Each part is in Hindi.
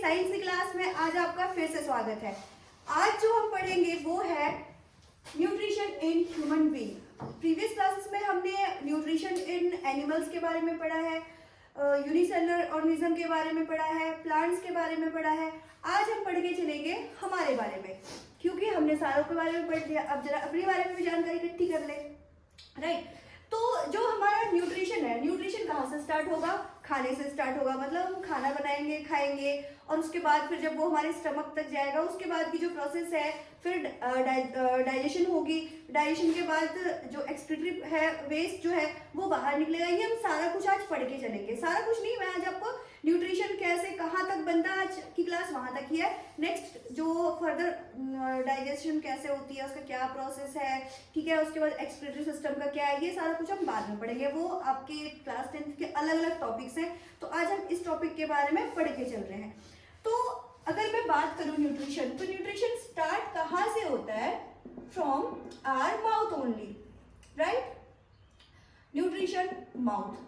साइंस की क्लास में आज आपका फिर से स्वागत है। आज जो हम पढ़ेंगे वो है nutrition in human being. Previous classes में हमने न्यूट्रिशन इन एनिमल्स के बारे में पढ़ा है, यूनिसेलुलर ऑर्गेनिज्म के बारे में पढ़ा है, प्लांट्स के बारे में पढ़ा है। आज हम पढ़ के चलेंगे हमारे बारे में, क्योंकि हमने सारों के बारे में पढ़ लिया। अब जरा अपने बारे में भी जानकारी इकट्ठी कर ले, राइट। तो जो हमारा न्यूट्रिशन है, न्यूट्रिशन कहाँ से स्टार्ट होगा? खाने से स्टार्ट होगा। मतलब हम खाना बनाएंगे, खाएंगे, और उसके बाद फिर जब वो हमारे स्टमक तक जाएगा, उसके बाद की जो प्रोसेस है फिर डाइजेशन होगी। डाइजेशन के बाद जो एक्सक्रीटरी है, वेस्ट जो है वो बाहर निकलेगा। ये हम सारा कुछ आज पढ़ के चलेंगे। सारा कुछ नहीं, मैं आज आपको न्यूट्रिशन कैसे कहाँ तक बनता है, आज की क्लास वहाँ तक ही है। नेक्स्ट जो फर्दर डाइजेशन कैसे होती है, उसका क्या प्रोसेस है, ठीक है, उसके बाद एक्सक्रीटरी सिस्टम का क्या है, ये सारा कुछ हम बाद में पढ़ेंगे। वो आपके क्लास 10th के अलग अलग टॉपिक्स हैं, तो आज हम इस टॉपिक के बारे में पढ़ के चल रहे हैं। तो अगर मैं बात करूं न्यूट्रिशन, तो न्यूट्रिशन स्टार्ट कहाँ से होता है? From our mouth only, right. Nutrition mouth.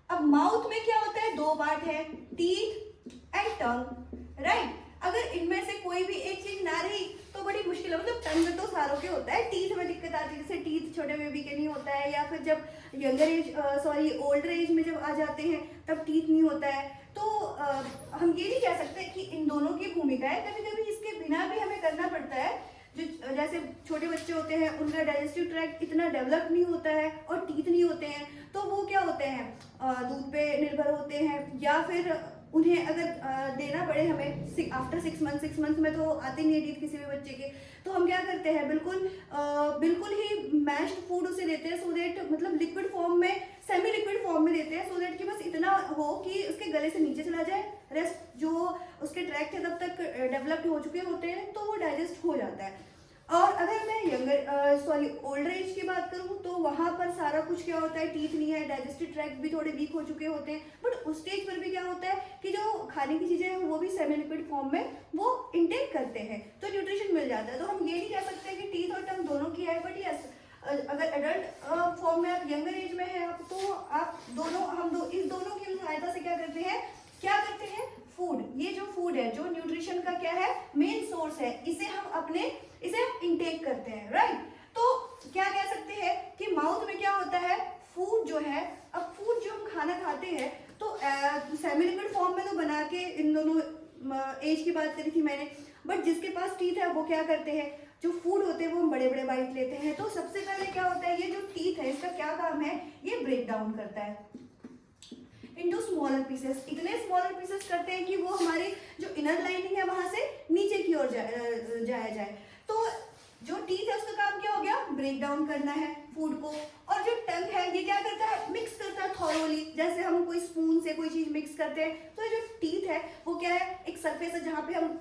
अब माउथ में क्या होता है? दो पार्ट है, टीथ एंड टंग, राइट। अगर इनमें से कोई भी एक चीज ना रही तो बड़ी मुश्किल है। मतलब टंग तो सारों के होता है, टीथ में दिक्कत आती है। जैसे टीथ छोटे बेबी के नहीं होता है, या फिर जब यंगर एज ओल्डर एज में जब आ जाते हैं तब टीथ नहीं होता है। तो हम ये नहीं कह सकते कि इन दोनों की भूमिका है। कभी कभी इसके बिना भी हमें करना पड़ता है। जो जैसे छोटे बच्चे होते हैं, उनका डाइजेस्टिव ट्रैक्ट इतना डेवलप नहीं होता है और टीथ नहीं होते हैं, तो वो क्या होते हैं, दूध पे निर्भर होते हैं। या फिर उन्हें अगर देना पड़े हमें आफ्टर 6 मंथ में तो आते नहीं है टीथ किसी भी बच्चे के, तो हम क्या करते हैं, बिल्कुल ही मैश्ड फूड उसे देते हैं, सो दैट मतलब लिक्विड फॉर्म में, सेमी लिक्विड फॉर्म में देते हैं, सो दैट कि बस इतना हो कि उसके गले से नीचे चला जाए। रेस्ट जो उसके ट्रैक्ट है तब तक डेवलप्ड हो चुके होते हैं, तो वो डाइजेस्ट हो जाता है। और अगर मैं ओल्डर एज की बात करूं, तो वहां पर सारा कुछ क्या होता है, टीथ नहीं है, डाइजेस्टिव ट्रैक्ट भी थोड़े वीक हो चुके होते हैं, बट उस स्टेज पर भी क्या होता है कि जो खाने की चीजें हैं वो भी सेमी लिक्विड फॉर्म में वो इंटेक करते हैं, तो न्यूट्रिशन मिल जाता है। तो हम ये नहीं कह सकते कि टीथ और टंग दोनों की है, बट यस, अगर एडल्ट फॉर्म में आप, यंगर एज में है आप, तो आप दोनों इस दोनों की सहायता से क्या करते हैं, फूड। ये जो फूड है, जो न्यूट्रिशन का क्या है, मेन सोर्स है, इसे हम इंटेक करते हैं, राइट। तो क्या कह सकते हैं कि माउथ में क्या होता है, फूड जो है। अब फूड जो हम खाना खाते हैं तो सेमी लिक्विड फॉर्म में तो बना के, इन दोनों एज की बात करी थी मैंने, बट जिसके पास टीथ है वो क्या करते हैं, जो फूड होते हैं वो हम बड़े बड़े बाइट लेते हैं। तो सबसे पहले क्या होता है, ये जो टीथ है इसका क्या काम है, ये ब्रेक डाउन करता है इनटू स्मॉलर पीसेस। इतने स्मॉलर पीसेस करते हैं कि वो हमारी जो इनर लाइनिंग है वहां से नीचे की ओर जाया जाए। तो जो टीथ है उसका काम क्या हो गया, ब्रेक डाउन करना है फूड को। और जो टंग है ये क्या करता है, मिक्स करता है थॉरोली। जैसे हम कोई स्पून से कोई चीज मिक्स करते हैं, तो जो टीथ है वो क्या है, एक सरफेस है जहाँ पे हम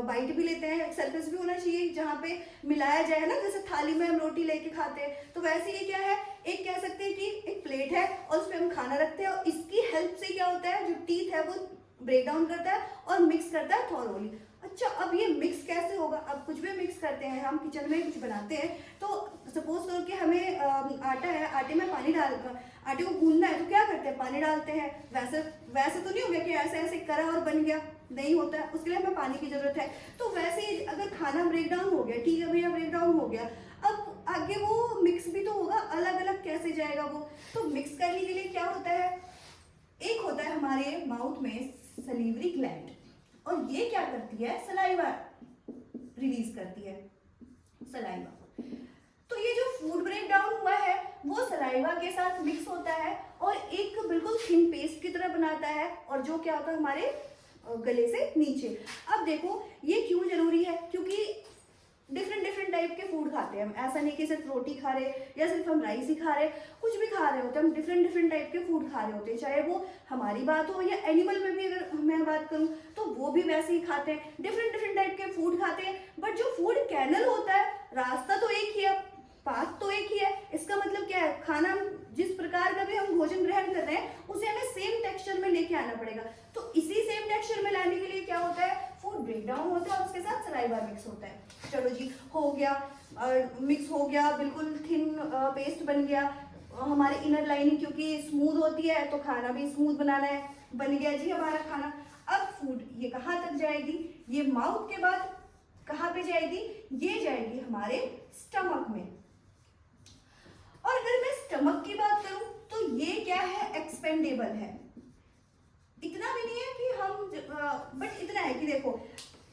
बाइट भी लेते हैं, एक सरफेस भी होना चाहिए जहाँ पे मिलाया जाए ना। जैसे थाली में हम रोटी लेके खाते हैं, तो वैसे ये क्या है, एक कह सकते हैं कि एक प्लेट है और उस पर हम खाना रखते हैं, और इसकी हेल्प से क्या होता है, जो टीथ है वो ब्रेक डाउन करता है और मिक्स करता है थॉरोली। अच्छा, अब ये मिक्स कैसे होगा? अब कुछ भी मिक्स करते हैं हम, किचन में कुछ बनाते हैं, तो सपोज करो कि हमें आटा है, आटे में पानी आटे को गूंदना है, तो क्या करते हैं, पानी डालते हैं। वैसे तो नहीं हो गया कि ऐसे ऐसे करा और बन गया, नहीं होता है, उसके लिए हमें पानी की जरूरत है। तो वैसे ही अगर खाना ब्रेक डाउन हो गया, ठीक है भैया ब्रेक डाउन हो गया, अब आगे वो मिक्स भी तो होगा, अलग अलग कैसे जाएगा वो? तो मिक्स करने के लिए क्या होता है, एक होता है हमारे माउथ में सलीवरी ग्लैंड, और ये क्या करती है, सलाइवा रिलीज करती है, सलाइवा। तो ये जो फूड ब्रेक डाउन हुआ है वो सलाइवा के साथ मिक्स होता है और एक बिल्कुल थिन पेस्ट की तरह बनाता है, और जो क्या होता है हमारे गले से नीचे। अब देखो ये क्यों जरूरी है, क्योंकि डिफरेंट टाइप के फूड खाते हैं हम। ऐसा नहीं कि सिर्फ रोटी खा रहे या सिर्फ हम राइस ही खा रहे, कुछ भी खा रहे होते हैं हम, डिफरेंट टाइप के फूड खा रहे होते हैं। चाहे वो हमारी बात हो या एनिमल में भी अगर मैं बात करूं तो वो भी वैसे ही खाते हैं, डिफरेंट टाइप के फूड खाते हैं। बट जो फूड कैनल होता है, रास्ता तो एक ही है, पाथ तो एक ही है। इसका मतलब क्या है, खाना जिस प्रकार का भी हम भोजन ग्रहण कर रहे हैं उसे हमें सेम टेक्सचर में लेके आना पड़ेगा। तो इसी सेम टेक्सचर में लाने के लिए क्या होता है, फूड ब्रेक डाउन होता है और उसके साथ सलाइवा मिक्स होता है। चलो जी, हो गया, मिक्स हो गया, बिल्कुल थिन पेस्ट बन गया, हमारी इनर लाइनिंग क्योंकि स्मूथ होती है तो खाना भी स्मूथ बनाना है, बन गया जी हमारा खाना। अब फूड ये कहाँ तक जाएगी, ये माउथ के बाद कहाँ पे जाएगी, ये जाएगी हमारे स्टमक में। और अगर मैं स्टमक की बात करूं तो ये क्या है, एक्सपेंडेबल है। इतना भी नहीं है कि हम बट इतना है कि देखो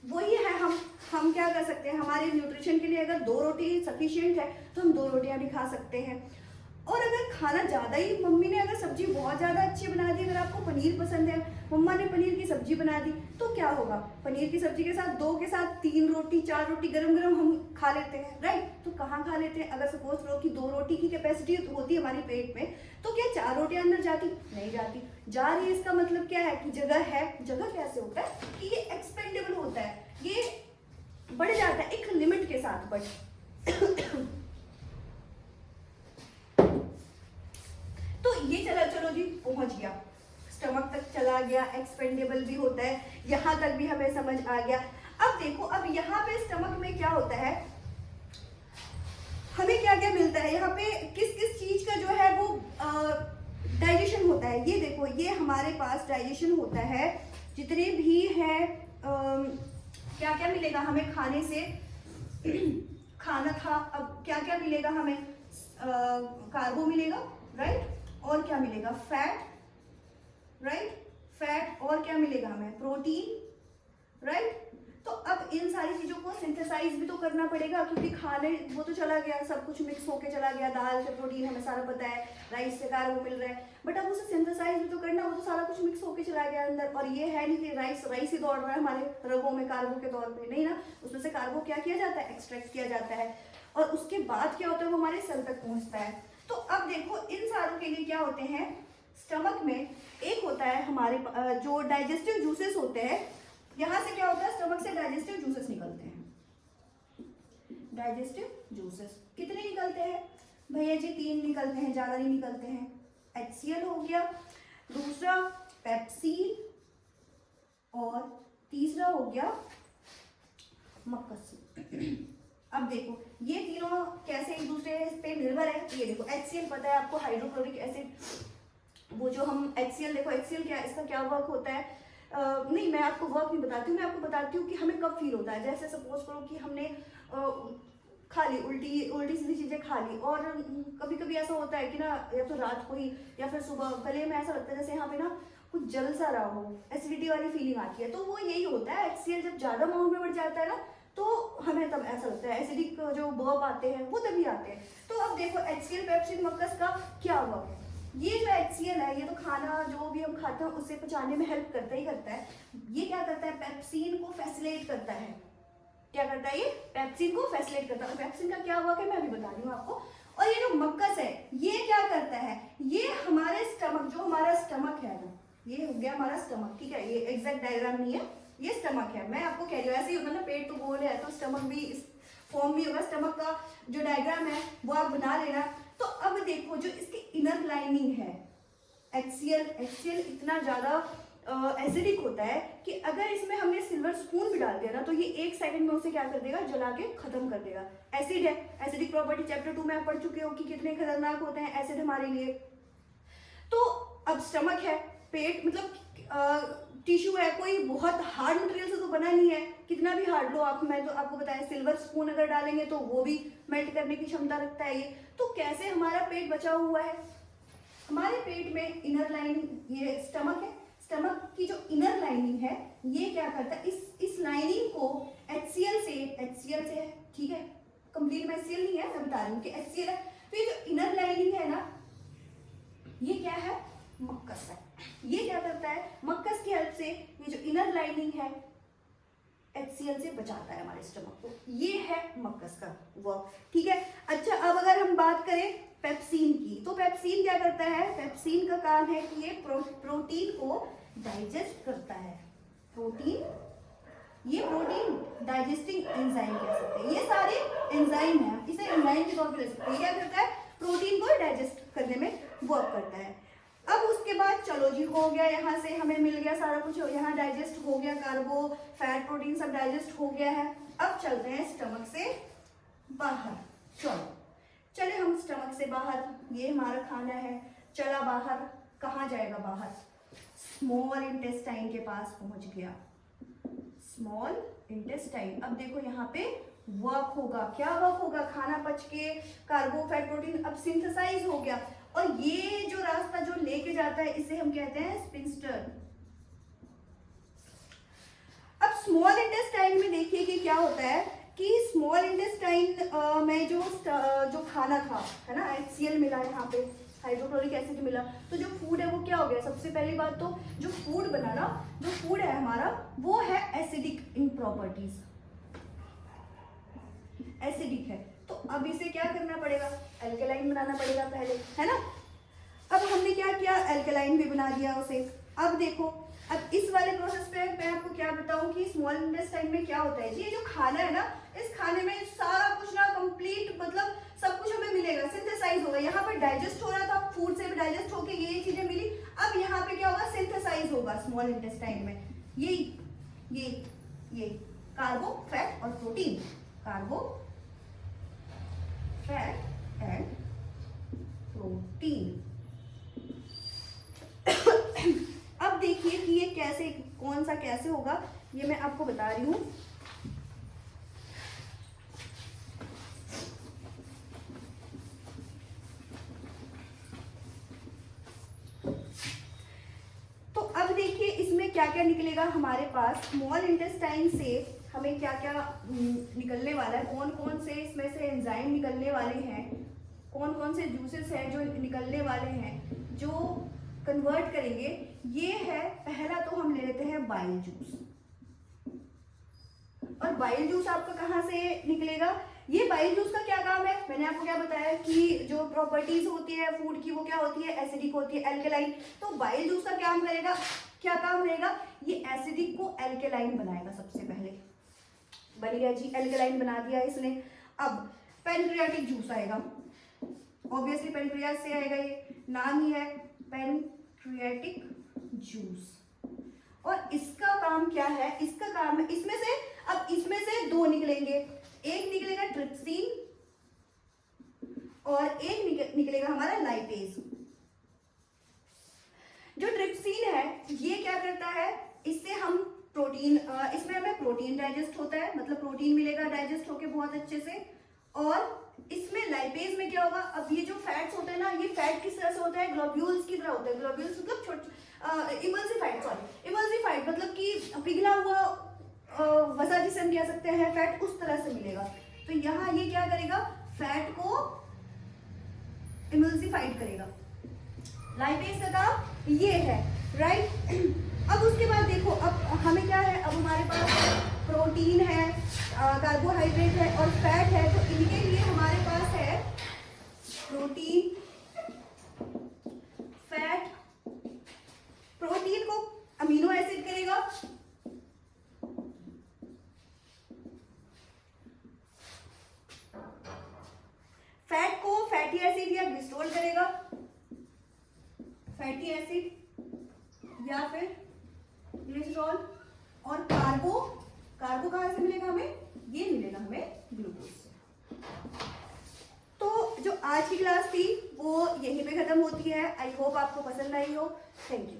वही है, हम क्या कर सकते हैं, हमारे न्यूट्रिशन के लिए अगर 2 रोटी सफिशिएंट है तो हम 2 रोटियां भी खा सकते हैं। और अगर खाना ज़्यादा ही, मम्मी ने अगर सब्जी बहुत ज़्यादा अच्छी बना दी, अगर आपको पनीर पसंद है, मम्मा ने पनीर की सब्जी बना दी, तो क्या होगा, पनीर की सब्जी के साथ 2 के साथ 3 रोटी 4 रोटी गरम गरम हम खा लेते हैं, राइट। तो कहाँ खा लेते हैं, अगर सपोज करो कि 2 रोटी की कैपेसिटी होती है हमारे पेट में, तो क्या 4 रोटियां अंदर जाती, नहीं जाती, जा रही है। इसका मतलब क्या है कि जगह है। जगह कैसे होता है कि ये एक्सपेंडेबल होता है, ये बढ़ जाता है एक लिमिट के साथ, बट तो ये चलो जी पहुंच गया, स्टमक तक चला गया, एक्सपेंडेबल भी होता है, यहाँ तक भी हमें समझ आ गया। अब देखो, अब यहाँ पे स्टमक में क्या होता है, हमें क्या क्या मिलता है, यहाँ पे किस किस चीज का जो है वो डाइजेशन होता है। ये देखो, ये हमारे पास डाइजेशन होता है, जितने भी है क्या क्या मिलेगा हमें खाने से, खाना था, अब क्या क्या मिलेगा हमें, कार्बो मिलेगा, राइट, और क्या मिलेगा, फैट, राइट, फैट, और क्या मिलेगा हमें, प्रोटीन, राइट। तो अब इन सारी चीजों को सिंथेसाइज भी तो करना पड़ेगा, क्योंकि खाने वो तो चला गया, सब कुछ मिक्स होके चला गया, दाल से प्रोटीन हमें सारा पता है, राइस से कार्बो मिल रहा है, बट अब उसे सिंथेसाइज भी तो करना, वो तो सारा कुछ मिक्स होके चला गया अंदर। और ये है नहीं कि राइस ही दौड़ रहा है हमारे रगों में कार्बो के तौर पे, नहीं ना, उसमें से कार्बो क्या किया जाता है, एक्सट्रैक्ट किया जाता है, और उसके बाद क्या होता है, वो हमारे सेल तक पहुंचता है। तो अब देखो, इन सारों के लिए क्या होते हैं, स्टमक में एक होता है हमारे जो डाइजेस्टिव जूसेस होते हैं, यहाँ से क्या होता है, स्टमक से डाइजेस्टिव जूसेस निकलते हैं। डाइजेस्टिव जूसेस कितने निकलते हैं भैया जी, 3 निकलते हैं, ज्यादा नहीं निकलते हैं। HCl हो गया, दूसरा पेप्सिन, और तीसरा हो गया मक्कसी। अब देखो, ये तीनों कैसे एक दूसरे पे निर्भर है। ये देखो, HCl पता है आपको, हाइड्रोक्लोरिक एसिड, वो जो हम HCl, देखो HCl क्या है, इसका क्या वर्क होता है, नहीं मैं आपको वर्क नहीं बताती हूँ, मैं आपको बताती हूँ कि हमें कब फील होता है। जैसे सपोज करो कि हमने खा ली, उल्टी सीधी चीजें खा ली, और कभी कभी ऐसा होता है कि ना, या तो रात को ही या फिर सुबह गले में ऐसा लगता है जैसे यहाँ पे ना कुछ जल सा रहा हो, एसिडिटी वाली फीलिंग आती है, तो वो यही होता है। HCl जब ज्यादा अमाउंट में बढ़ जाता है ना, तो हमें तब ऐसा लगता है, एसिडिक जो बर्प आते हैं वो तभी आते हैं। तो अब देखो, HCl, पेप्सिन, मक्कस का क्या वर्क है। ये जो HCl है, ये तो खाना जो भी हम खाते हैं उससे पचाने में हेल्प करता ही करता है। ये क्या करता है, पेप्सिन को फैसिलिटेट करता है। क्या करता है, ये पेप्सिन को फैसिलिटेट करता है। पेप्सिन का क्या वर्क है मैं अभी बता रही हूँ आपको। और ये जो मक्कस है, ये क्या करता है, ये हमारे स्टमक, जो हमारा स्टमक है ना, ये हो गया हमारा स्टमक, ठीक है, ये एग्जैक्ट डायग्राम नहीं है, ये स्टमक है, मैं आपको कह रही हूँ, ऐसे ही होता है ना, पेट तो गोल है तो स्टमक भी इस फॉर्म में होगा। स्टमक का जो डायग्राम है वो आप बना लेना। तो अब देखो, जो इसकी इनर लाइनिंग है, HCl इतना ज्यादा एसिडिक होता है कि अगर इसमें हमने सिल्वर स्पून भी डाल दिया ना, तो ये 1 सेकंड में उसे क्या कर देगा, जला के खत्म कर देगा। एसिड है, एसिडिक प्रॉपर्टी चैप्टर 2 में आप पढ़ चुके हो कि कितने खतरनाक होते हैं एसिड हमारे लिए। तो अब स्टमक है, पेट मतलब टिश्यू है, कोई बहुत हार्ड मटेरियल से तो बना नहीं है, कितना भी हार्ड लो आप, मैं तो आपको बताया सिल्वर स्पून अगर डालेंगे तो वो भी मेल्ट करने की क्षमता रखता है ये। तो कैसे हमारा पेट बचा हुआ है, हमारे पेट में इनर लाइनिंग, ये स्टमक है, स्टमक की जो इनर लाइनिंग है ये क्या करता है, इस लाइनिंग को HCl से है, ठीक है, कंप्लीट में HCl नहीं है, मैं बता रही हूँ कि HCl है। तो ये जो इनर लाइनिंग है ना, ये क्या है, मक्कस है। ये क्या करता है, मक्कस की हेल्प से ये जो इनर लाइनिंग है HCl से बचाता है हमारे स्टमक को। ये है मक्कस का वर्क, ठीक है। अच्छा, अब अगर हम बात करें पेप्सिन की, तो पेप्सिन क्या करता है, पेप्सिन का काम है कि ये प्रोटीन को डाइजेस्ट करता है। प्रोटीन, ये प्रोटीन डाइजेस्टिंग एंजाइम कह सकते हैं, ये सारे एंजाइम है, इसे एंजाइम के तौर पर ले सकते हैं। क्या करता है, प्रोटीन को डाइजेस्ट करने में वर्क करता है। अब उसके बाद चलो जी, हो गया, यहाँ से हमें मिल गया सारा कुछ, यहाँ डाइजेस्ट हो गया, कार्बो, फैट, प्रोटीन सब डाइजेस्ट हो गया है। अब चलते हैं स्टमक से बाहर। चलो, चले हम स्टमक से बाहर, ये हमारा खाना है, चला बाहर, कहाँ जाएगा बाहर, स्मॉल इंटेस्टाइन के पास पहुंच गया, स्मॉल इंटेस्टाइन। अब देखो यहाँ पे वर्क होगा, क्या वर्क होगा, खाना पच के कार्बोफैट प्रोटीन अब सिंथेसाइज हो गया, और ये जो रास्ता जो लेके जाता है इसे हम कहते हैं स्फिंक्टर। अब स्मॉल इंटेस्टाइन में देखिए कि क्या होता है कि स्मॉल इंटेस्टाइन में जो खाना था, है ना, HCl मिला यहाँ पे, हाइड्रोक्लोरिक एसिड मिला, तो जो फूड है वो क्या हो गया, सबसे पहली बात तो जो फूड बना ना, जो फूड है हमारा वो है एसिडिक इन प्रॉपर्टीज, एसिडिक है, तो अब इसे क्या करना पड़ेगा, एल्केलाइन बनाना पड़ेगा पहले, है ना। अब हमने क्या किया, एल्केलाइन भी बना दिया उसे। अब देखो, अब इस वाले प्रोसेस पे मैं आपको क्या बताऊं कि स्मॉल इंटेस्टाइन में क्या होता है, ये जो खाना है ना, इस खाने में सारा कुछ ना कंप्लीट, मतलब सब कुछ हमें मिलेगा, सिंथेसाइज होगा, यहाँ पर डाइजेस्ट हो रहा था, फूड से भी डाइजेस्ट होके ये चीजें मिली, अब यहाँ पे क्या होगा, सिंथेसाइज होगा स्मॉल इंटेस्टाइन में, ये कार्बो, फैट और प्रोटीन, कार्बो, फैट एंड प्रोटीन। अब देखिए कि ये कैसे, कौन सा कैसे होगा, ये मैं आपको बता रही हूं। तो अब देखिए इसमें क्या क्या निकलेगा हमारे पास, स्मॉल इंटेस्टाइन से हमें क्या क्या निकलने वाला है, कौन कौन से इसमें से एंजाइम निकलने वाले हैं, कौन कौन से जूसेस हैं जो निकलने वाले हैं, जो कन्वर्ट करेंगे। ये है, पहला तो हम ले लेते हैं बाइल जूस, और बाइल जूस आपका कहाँ से निकलेगा, ये बाइल जूस का क्या काम है, मैंने आपको क्या बताया कि जो प्रॉपर्टीज होती है फूड की वो क्या होती है, एसिडिक होती है, एल्केलाइन, तो बाइल जूस का क्या करेगा, क्या काम रहेगा, ये एसिडिक को एल्केलाइन बनाएगा, सबसे पहले बन गया जी, एल्केलाइन बना दिया इसने। अब पैनक्रियाटिक जूस आएगा, ऑब्वियसली पैनक्रियाज से आएगा, ये नाम ही है पैनक्रियाटिक जूस, और इसका काम क्या है, इसका काम है इसमें से, अब इसमें से दो निकलेंगे, एक निकलेगा ट्रिप्सिन और एक निकलेगा हमारा लाइपेज। जो ट्रिप्सिन है ये क्या करता है, इससे हम प्रोटीन, इसमें हमें प्रोटीन डाइजेस्ट होता है, मतलब प्रोटीन मिलेगा डाइजेस्ट होके बहुत अच्छे से, और इसमें लाइपेज में क्या होगा, अब ये जो फैट्स होते हैं ना, ये फैट किस तरह से होता है, ग्लोब्यूल्स की तरह होता है, ग्लोब्यूल्स मतलब छोटे, इमल्सिफाइड मतलब कि पिघला हुआ वसा जिसे हम कह सकते हैं, फैट उस तरह से मिलेगा। तो यहाँ ये क्या करेगा, फैट को इमल्सिफाइड करेगा, लाइपेज का काम ये है, राइट। अब उसके बाद देखो, अब हमें क्या है, अब हमारे पास प्रोटीन है, कार्बोहाइड्रेट है और फैट है, तो इनके लिए हमारे पास है प्रोटीन, फैट, प्रोटीन को अमीनो एसिड करेगा, फैट को फैटी एसिड या ग्लिसरॉल करेगा, फैटी एसिड या फिर ग्लिसरॉल, और कार्बो कहाँ से मिलेगा हमें, ये मिलेगा हमें ग्लूकोज से। तो जो आज की क्लास थी वो यहीं पे खत्म होती है। आई होप आपको पसंद आई हो। Thank you.